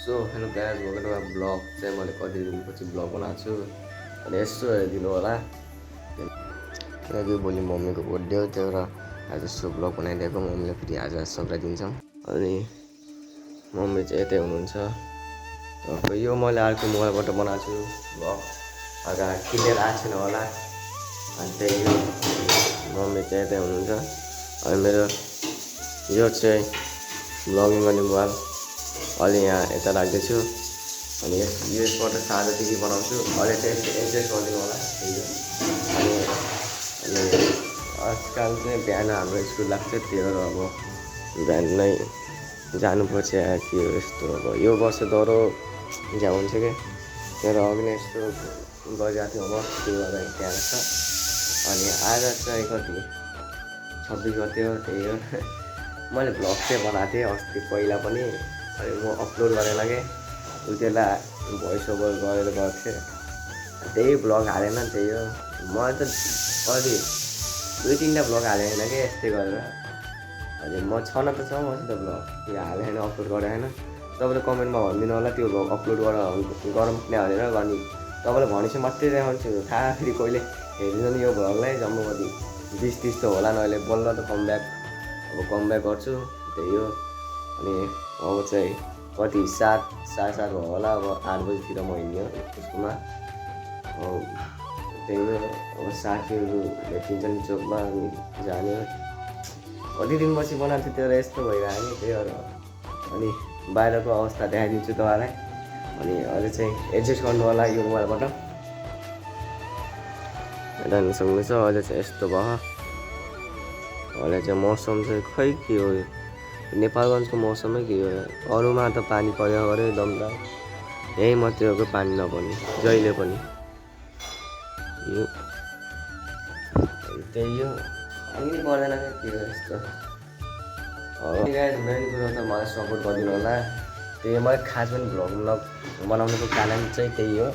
So hello guys welcome to my blog चाहिँ मैले कति दिनपछि ब्लग बनाएको छु अनि यसो हेरिदिनु होला किनकि भोलि मम्मीको बर्थडे हो त्यो र आज यसो ब्लग बनाइदिएको मम्मीले फेरि आज सघाइदिन्छौँ अनि मम्मी चाहिँ यतै हुनुहुन्छ यो मैले अर्को मोबाइलबाट बनाएको छु ब्लग अगाडि किनेर आएको छैन होला अनि त्यही हो मम्मी चाहिँ यतै हुनुहुन्छ अनि मेरो यो चाहिँ ब्लगिङ गर्ने मोबाइल अहिले यहाँ यता राख्दैछु अनि यसबाट साझादेखि बनाउँछु अहिले चाहिँ एडजस्ट गरिदिनु होला त्यही हो अनि आजकल चाहिँ बिहान हाम्रो स्कुल लाग्छ त्यही भएर अब बिहान नै जानुपर्छ के हो यस्तो अब यो वर्ष डह्रो ज्या हुन्छ क्या तर अघि नै यस्तो गरिरहेको थियो अब त्यही भएर त्यहाँ छ अनि आज चाहिँ कति 26 गते हो त्यही हो मैले भ्लग चाहिँ बनाएको थिएँ अस्ति पहिला पनि अनि म अपलोड गरेन कि उतिला भोइस ओभर गरेर गएको थिएँ त्यही भ्लग हालेन त्यही हो मैले त कति 2-3टा भ्लग हालेको छैन कि यस्तै गरेर अनि म छन त छ मसित भ्लग त्यो हालेको छैन अपलोड गरेको छैन तपाईँले कमेन्टमा भनिदिनु होला त्यो भ्लग अपलोड गरेर गरौँ कि भनेर अनि तपाईँले भनेपछि मात्रै देखाउँछु थाहा फेरि कहिले हेरिदिनु यो भ्लगलाई जम्मा कति 20-30 त होला न अहिले बल्ल त कमब्याक गर्छु त्यही हो अनि अब चाहिँ कति 7-7:30 भयो होला अब 8 बजीतिर म हिँड्यो स्कुलमा त्यही हो अब साथीहरू भेटिन्छ नि चोकमा अनि जाने कति दिनपछि बनाएको थियो तर यस्तो भइरहेको नि त्यही भएर अनि बाहिरको अवस्था देखाइदिन्छु तपाईँलाई अनि अहिले चाहिँ एडजस्ट गर्नु होला यो मोबाइलबाट जानु सक्नुहुन्छ अहिले चाहिँ यस्तो भयो अहिले चाहिँ मौसम चाहिँ खै के हो नेपालगञ्जको मौसमै के हो अरूमा त पानी पर्यो गऱ्यो एकदम त यहीँ मात्रै हो कि पानी नपर्ने जहिले पनि यो त्यही हो पानी पर्दैन क्या के हो यस्तो मेन कुरो त मलाई सपोर्ट गरिदिनु होला त्यही मैले खास पनि भ्लग बनाउनुको कारण चाहिँ त्यही हो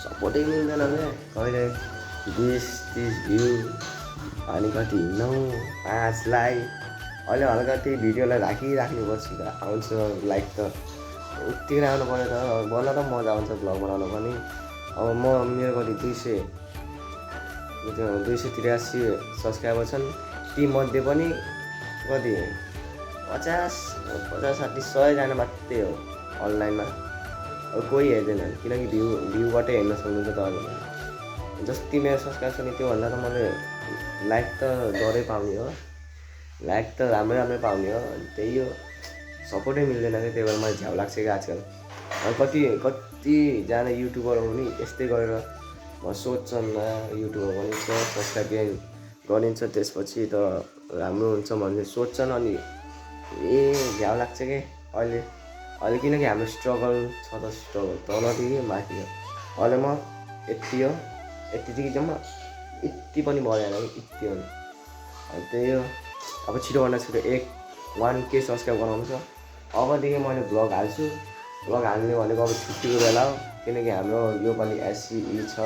सपोर्टै मिल्दैन क्या कहिले 20-30 भ्यू अनि कति 9-5 लाइक अहिले हल्का त्यही भिडियोलाई राखिराख्नुपर्छ आउँछ लाइक त उति राम्रो पऱ्यो त बल्ल त मजा आउँछ भ्लग बनाउनु पनि अब मेरो कति 283 सब्सक्राइबर छन् तीमध्ये पनि कति 50-60-100जना मात्रै हो अनलाइनमा अब कोही हेर्दैन किनकि भ्यूबाटै हेर्न सक्नुहुन्छ तपाईँले जति मेरो सब्सक्राइब छ नि त्योभन्दा त मैले लाइक त डरै पाउने हो लाइक त राम्रै पाउने हो त्यही हो सपोर्टै मिल्दैन क्या त्यही भएर मलाई झ्याउ लाग्छ कि आजकल कतिजना युट्युबर पनि यस्तै गरेर सोध्छन् युट्युबर बनिन्छ सब्सक्राइब गरिन्छ त्यसपछि त राम्रो हुन्छ भन्ने सोध्छन् अनि झ्याउ लाग्छ कि अहिले किनकि हाम्रो स्ट्रगल छ त स्ट्रगल तलदेखि माथि हो अहिले म यति हो यतिदेखि जम्मा यति पनि बढेन कि यति हो अनि त्यही हो अब छिटोभन्दा छिटो 1K सब्सक्राइब गराउनु छ अबदेखि मैले भ्लग हाल्छु भ्लग हाल्ने भनेको अब छुट्टीको बेला हो किनकि हाम्रो योपालि SCE छ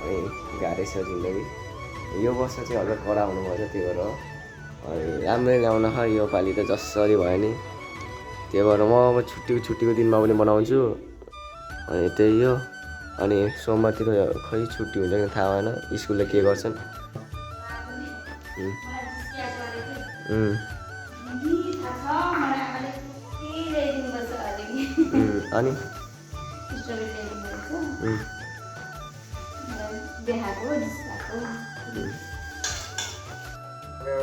अनि गाह्रै छ जिन्दगी यो वर्ष चाहिँ हल्का कडा हुनुपर्छ त्यही भएर अनि राम्रै ल्याउन योपालि त जसरी भयो नि त्यही भएर म अब छुट्टीको दिनमा पनि बनाउँछु अनि त्यही हो अनि सोमबारतिर खै छुट्टी हुन्छ कि थाहा भएन स्कुलले के गर्छन् अनि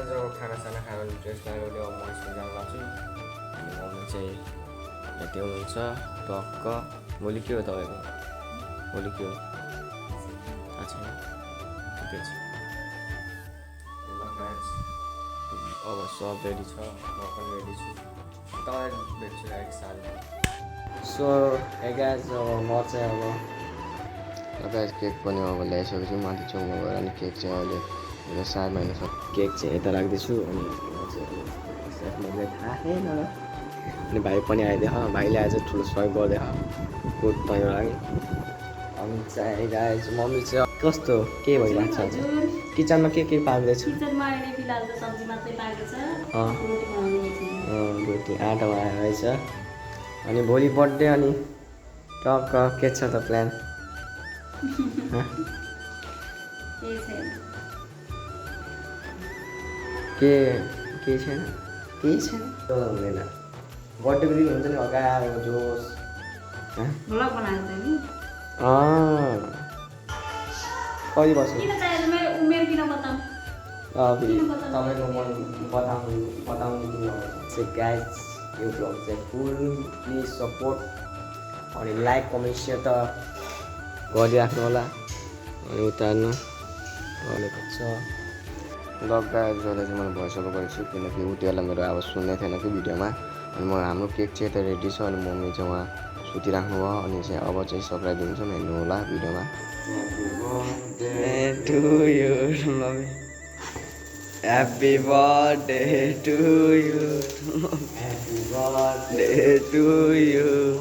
जब खानासाना खानु ड्रेस लगाएर म स्कुल जानु लाग्छु अनि मम्मी चाहिँ यति हुनुहुन्छ टक्क भोलि के हो तपाईँको भोलि के हो थाहा छैन ठिकै छ अब सब रेडी छ म पनि रेडी छु तपाईँ भेट्छु एक साल सो गाइज अब म चाहिँ अब गाइज केक पनि अब ल्याइसकेको छु माथि चौकमा गएर अनि केक चाहिँ अहिले मेरो 7 महिना छ केक चाहिँ यता राख्दैछु अनि मलाई थाहा छैन अनि भाइ पनि आइदियो भाइले आज ठुलो सहयोग गरिदियो कोट तैँको लागि अनि चाहिँ गाइज मम्मी चाहिँ कस्तो के भइरहेको छ किचनमा के पाक्दैछ रोटी आँटा रहेछ अनि भोलि बर्थडे अनि टक्क के छ त प्लान के छैन केही छैन हुँदैन बर्थडेको दिन हुन्छ नि अगाएको जोस ब्लग बनाएको नि कहिले बस्छ किन चाहियो मेरो उमेर किन बताऊँ तपाईँको मन बताउनु किन चाहिँ गाइज यो ब्लग चाहिँ फुल प्लिज सपोर्ट अनि लाइक कमेन्ट सेयर त गरिराख्नु होला अनि उतार्नु भनेको छ ब्लग गाइजहरूलाई चाहिँ मैले भोइस ओभर गरेको छु किनकि उतिहरूलाई मेरो आवाज सुन्दै थिएन कि भिडियोमा अनि म हाम्रो केक चाहिँ यता रेडी छ अनि मम्मी चाहिँ उहाँ सुतिराख्नु भयो अनि चाहिँ अब चाहिँ सरप्राइज दिन्छौँ हेर्नु होला भिडियोमा Happy birthday to you. Happy birthday to you.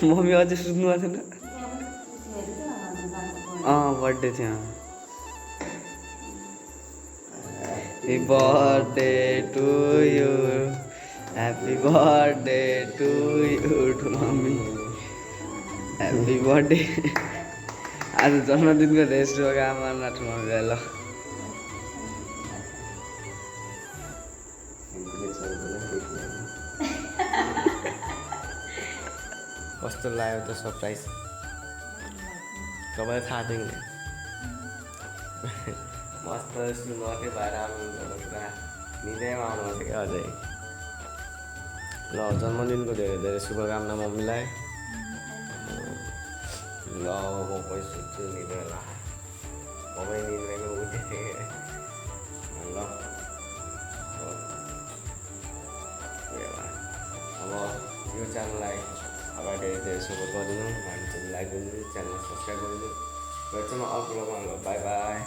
Mummy अझै सुत्नु भएको थिएन बर्थडे थियो Happy birthday to you. Happy birthday to you, to mommy. Happy birthday. आज जन्मदिनको रेस्ट होगा आमा ठुलो ल कस्तो लाग्यो त सरप्राइज तपाईँलाई थाहा थियो नि मस्त सुन्नुथ्यो भएर आउनुहुन्छ पुरा निदैमा आउनुहुन्छ क्या अझै ल जन्मदिनको धेरै धेरै शुभकामना मम्मीलाई ल म पनि सुत्छु निद्रा ला तपाईँ निद्राको उठे ल अब यो च्यानललाई अगाडि धेरै धेरै सपोर्ट गरिदिनु अनि चाहिँ लाइक गरिदिनु च्यानल सब्सक्राइब गरिदिनु र चाहिँ म अर्को ब्लगमा ल बाई बाई